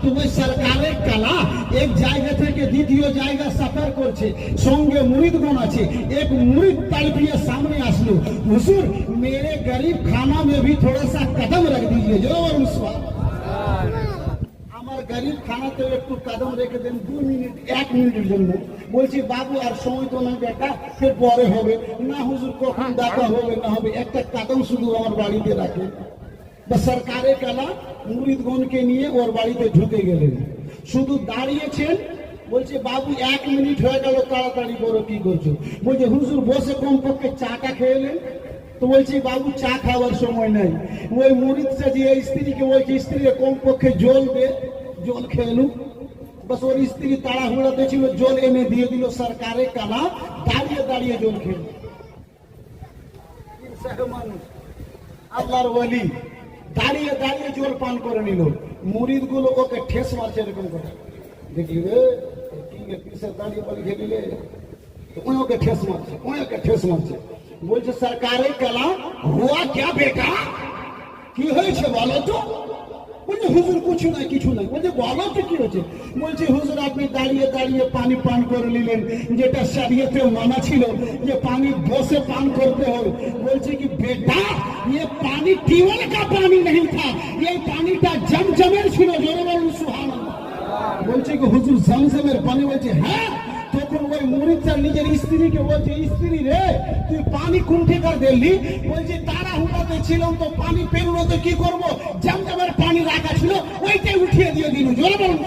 তো ওই সরকারের কালা এক জায়গা থেকে দ্বিতীয় জায়গা সফর করছে, সঙ্গে মুরিদগণ আছে। এক মুরিদ तड़पिए सामने আসলো, हुजूर मेरे गरीब खाना में भी थोड़ा सा कदम रख दीजिए जोर मुस्वा। আমার গরিব খানাতে একটু কদম রেখে দেন 2 মিনিট 1 মিনিটের জন্য। বলছি বাবু আর সময় তো নাই বেটা, ফের পরে হবে না। হুজুর কখন দেখা হবে না হবে, একটা কদম শুধু আমার বাড়িতে রাখেন। বা সরকারে কালা মুরিদগণকে নিয়ে ওর বাড়িতে ঢুকে গেলেন, শুধু দাঁড়িয়েছেন। বলছে বাবু 1 মিনিট হয়ে গেল, তাড়াতাড়ি বলো কি করছো? বলছে হুজুর বসে কমপক্ষে চাটা খেলেন। তো বলছি বাবু চা খাওয়ার সময় নাই। ওই মুরিদ সাজিয়ে স্ত্রীকে বলছে স্ত্রী কমপক্ষে জল দে, জল খেলু। बस ওর স্ত্রী তাড়াহুড়াতে ছিল, জল এনে দিয়ে দিল। সরকারে কালা দাঁড়িয়ে দাঁড়িয়ে জল খেল। মানুষ আল্লাহর ওয়ালি দাঁড়িয়ে দাঁড়িয়ে জল পান করে নিল। মুরিদ গুলো ওকে ঠেস মারছে এরকম করে, দেখলি রে কি পিসে দাঁড়িয়ে বলি খেলিলে, ওকে ঠেস মারছে, ওকে ঠেস মারছে। বলছে সরকারে কালা হুয়া क्या বেটা, কি হয়েছে বলো তো? বলছে হুজুর কিছু নাই কিছু নাই। বলছে বলো তো কি হয়েছে? বলছে হুজুর আপনি দাঁড়িয়ে দাঁড়িয়ে পানি পান করে নিলেন, যেটা শরীয়তে মানা ছিল যে পানি বসে পান করতে হবে। বলছে কি বেটা ये पानी টিউবওয়েল का पानी नहीं था, ये পানিটা জমজমের ছিল। জোরে বলুন সুবহানাল্লাহ। বলছে কি হুজুর জমজমের পানি? বলছে হ্যাঁ। তখন ওই মুরিদটা নিজের স্ত্রীকে বলছে স্ত্রী রে তুই পানি কুণ্ঠে কর দিলি। বলছে তাড়াহুড়াতে ছিলাম তো পানি পেরোনো তো কি করবো, জমজমের পানি রাখা ছিল ওইটাই উঠিয়ে দিয়ে দিল। জোরে বলুন।